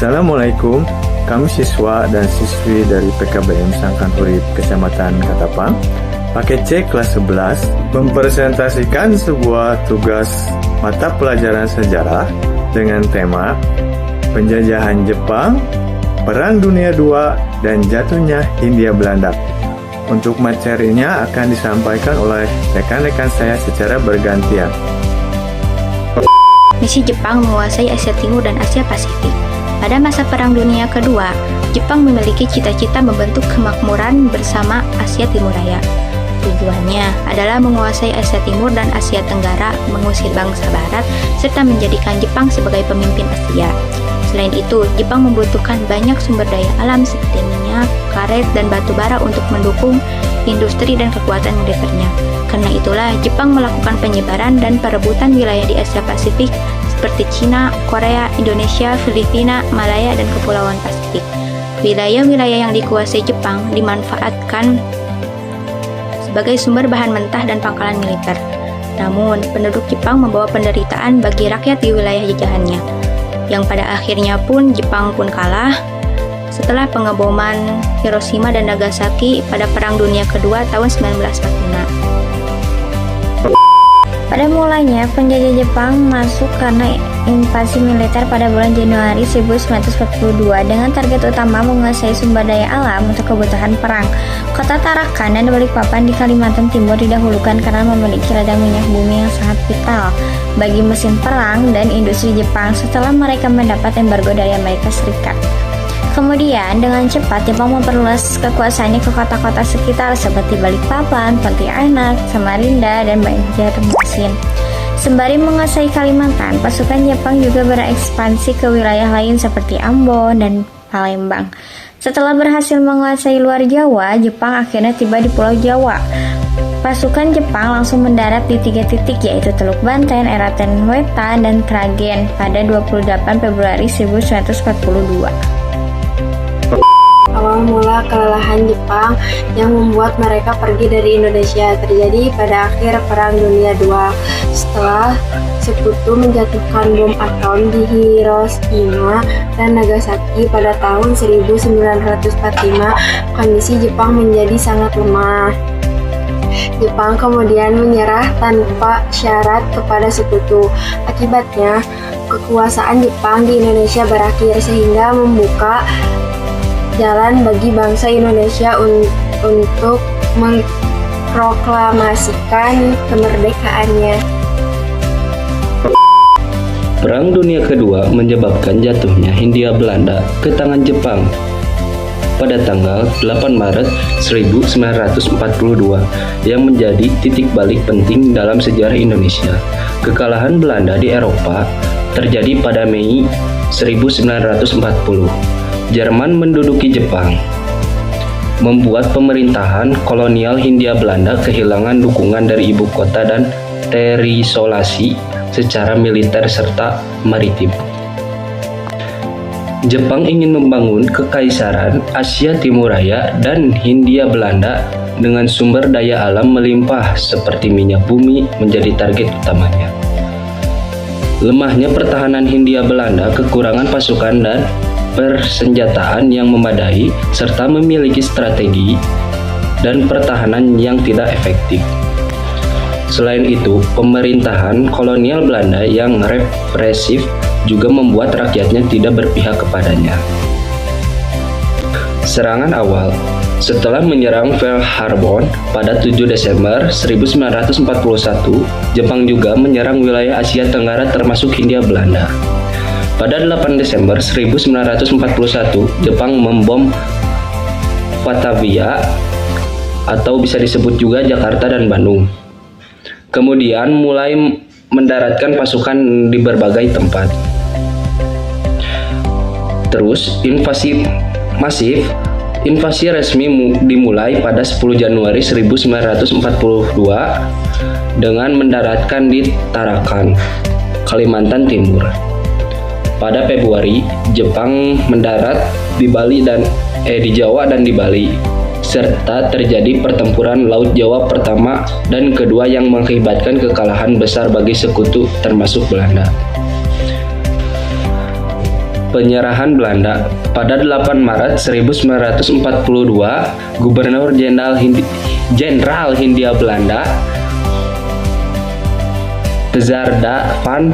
Assalamualaikum, kami siswa dan siswi dari PKBM Sangkan Urip Kecamatan Katapang, paket C kelas 11, mempresentasikan sebuah tugas mata pelajaran sejarah dengan tema Penjajahan Jepang, Perang Dunia II, dan Jatuhnya Hindia Belanda. Untuk materinya akan disampaikan oleh rekan-rekan saya secara bergantian. Misi Jepang menguasai Asia Timur dan Asia Pasifik. Pada masa Perang Dunia Kedua, Jepang memiliki cita-cita membentuk kemakmuran bersama Asia Timur Raya. Tujuannya adalah menguasai Asia Timur dan Asia Tenggara, mengusir bangsa Barat, serta menjadikan Jepang sebagai pemimpin Asia. Selain itu, Jepang membutuhkan banyak sumber daya alam seperti minyak, karet, dan batu bara untuk mendukung industri dan kekuatan militernya. Karena itulah, Jepang melakukan penyebaran dan perebutan wilayah di Asia Pasifik seperti Cina, Korea, Indonesia, Filipina, Malaya, dan Kepulauan Pasifik. Wilayah-wilayah yang dikuasai Jepang dimanfaatkan sebagai sumber bahan mentah dan pangkalan militer. Namun, penduduk Jepang membawa penderitaan bagi rakyat di wilayah jajahannya, yang pada akhirnya pun Jepang pun kalah setelah pengeboman Hiroshima dan Nagasaki pada Perang Dunia Kedua tahun 1945. Pada mulanya, penjajah Jepang masuk karena invasi militer pada bulan Januari 1942 dengan target utama menguasai sumber daya alam untuk kebutuhan perang. Kota Tarakan dan Balikpapan di Kalimantan Timur didahulukan karena memiliki ladang minyak bumi yang sangat vital bagi mesin perang dan industri Jepang setelah mereka mendapat embargo dari Amerika Serikat. Kemudian, dengan cepat Jepang memperluas kekuasaannya ke kota-kota sekitar seperti Balikpapan, Pontianak, Samarinda, dan Banjarmasin. Sembari menguasai Kalimantan, pasukan Jepang juga berekspansi ke wilayah lain seperti Ambon dan Palembang. Setelah berhasil menguasai luar Jawa, Jepang akhirnya tiba di Pulau Jawa. Pasukan Jepang langsung mendarat di 3 titik, yaitu Teluk Banten, Eraten Wetan, dan Kragen pada 28 Februari 1942. Awal mula kelelahan Jepang yang membuat mereka pergi dari Indonesia terjadi pada akhir Perang Dunia II. Setelah sekutu menjatuhkan bom atom di Hiroshima dan Nagasaki pada tahun 1945, kondisi Jepang menjadi sangat lemah. Jepang kemudian menyerah tanpa syarat kepada sekutu. Akibatnya, kekuasaan Jepang di Indonesia berakhir sehingga membuka jalan bagi bangsa Indonesia untuk mengproklamasikan kemerdekaannya. Perang Dunia Kedua menyebabkan jatuhnya Hindia Belanda ke tangan Jepang pada tanggal 8 Maret 1942 yang menjadi titik balik penting dalam sejarah Indonesia. Kekalahan Belanda di Eropa terjadi pada Mei 1940. Jerman menduduki Jepang, membuat pemerintahan kolonial Hindia Belanda kehilangan dukungan dari ibu kota dan terisolasi secara militer serta maritim. Jepang ingin membangun kekaisaran Asia Timur Raya dan Hindia Belanda dengan sumber daya alam melimpah seperti minyak bumi menjadi target utamanya. Lemahnya pertahanan Hindia Belanda, kekurangan pasukan dan persenjataan yang memadai, serta memiliki strategi dan pertahanan yang tidak efektif. Selain itu, pemerintahan kolonial Belanda yang represif juga membuat rakyatnya tidak berpihak kepadanya. Serangan awal. Setelah menyerang Pearl Harbor pada 7 Desember 1941, Jepang juga menyerang wilayah Asia Tenggara termasuk Hindia Belanda. Pada 8 Desember 1941, Jepang membom Batavia atau bisa disebut juga Jakarta dan Bandung. Kemudian mulai mendaratkan pasukan di berbagai tempat. Terus invasi masif. Invasi resmi dimulai pada 10 Januari 1942 dengan mendaratkan di Tarakan, Kalimantan Timur. Pada Februari, Jepang mendarat di Jawa dan di Bali, serta terjadi pertempuran Laut Jawa pertama dan kedua yang mengakibatkan kekalahan besar bagi sekutu termasuk Belanda. penyerahan Belanda. Pada 8 Maret 1942, Gubernur Jenderal Hindia Belanda Tezarda van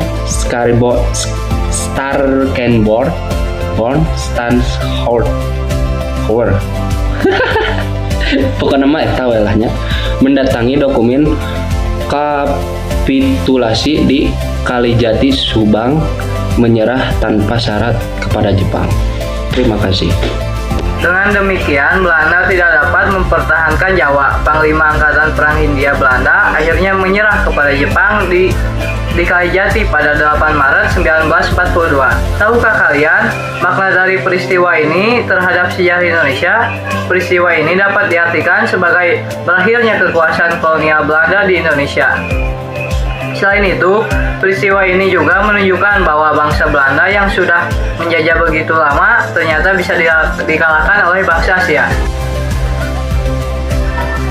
Starkenborg von Stanhoort pokoknya mah eta we lah nya, mendatangi dokumen kapitulasi di Kalijati Subang, menyerah tanpa syarat kepada Jepang. Terima kasih. Dengan demikian, Belanda tidak dapat mempertahankan Jawa. Panglima Angkatan Perang Hindia Belanda akhirnya menyerah kepada Jepang di Kalijati pada 8 Maret 1942. Tahukah kalian makna dari peristiwa ini terhadap sejarah Indonesia? Peristiwa ini dapat diartikan sebagai berakhirnya kekuasaan kolonial Belanda di Indonesia. Selain itu, peristiwa ini juga menunjukkan bahwa bangsa Belanda yang sudah menjajah begitu lama ternyata bisa dikalahkan oleh bangsa Asia.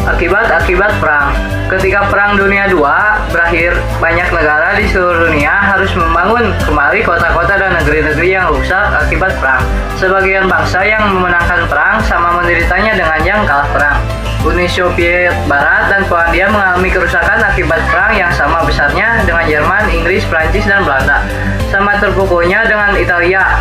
Akibat perang. Ketika Perang Dunia II berakhir, banyak negara di seluruh dunia harus membangun kembali kota-kota dan negeri-negeri yang rusak akibat perang. Sebagian bangsa yang memenangkan perang sama menderitanya dengan yang kalah perang. Uni Soviet Barat dan Polandia mengalami kerusakan akibat perang yang sama besarnya dengan Jerman, Inggris, Prancis, dan Belanda. Sama terpukulnya dengan Italia.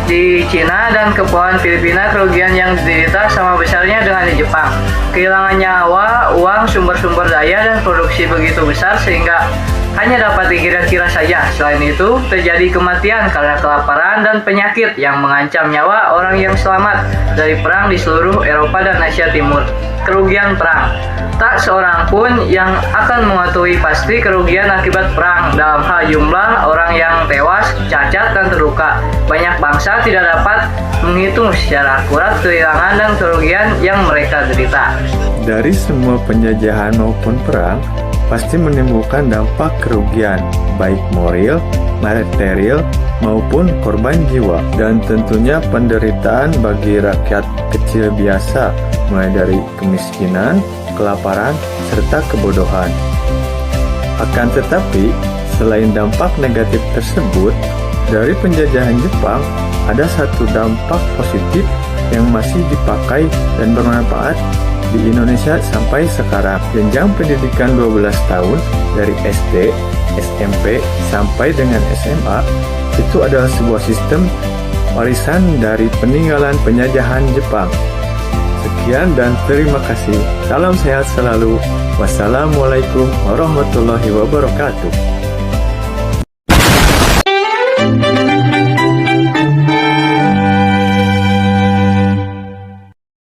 Di Cina dan Kepulauan Filipina, kerugian yang diderita sama besarnya dengan di Jepang. Kehilangan nyawa, uang, sumber-sumber daya, dan produksi begitu besar sehingga hanya dapat dikira-kira saja. Selain itu, terjadi kematian karena kelaparan dan penyakit yang mengancam nyawa orang yang selamat dari perang di seluruh Eropa dan Asia Timur. Kerugian perang. Tak seorang pun yang akan mengetahui pasti kerugian akibat perang dalam hal jumlah orang yang tewas, cacat, dan terluka. Banyak bangsa tidak dapat menghitung secara akurat kehilangan dan kerugian yang mereka derita. Dari semua penjajahan maupun perang, pasti menimbulkan dampak kerugian, baik moral, material, maupun korban jiwa. Dan tentunya penderitaan bagi rakyat kecil biasa, mulai dari kemiskinan, kelaparan, serta kebodohan. Akan tetapi, selain dampak negatif tersebut, dari penjajahan Jepang, ada satu dampak positif yang masih dipakai dan bermanfaat di Indonesia sampai sekarang. Jenjang pendidikan 12 tahun dari SD, SMP, sampai dengan SMA, itu adalah sebuah sistem warisan dari peninggalan penjajahan Jepang. Sekian dan terima kasih. Salam sehat selalu. Wassalamualaikum warahmatullahi wabarakatuh.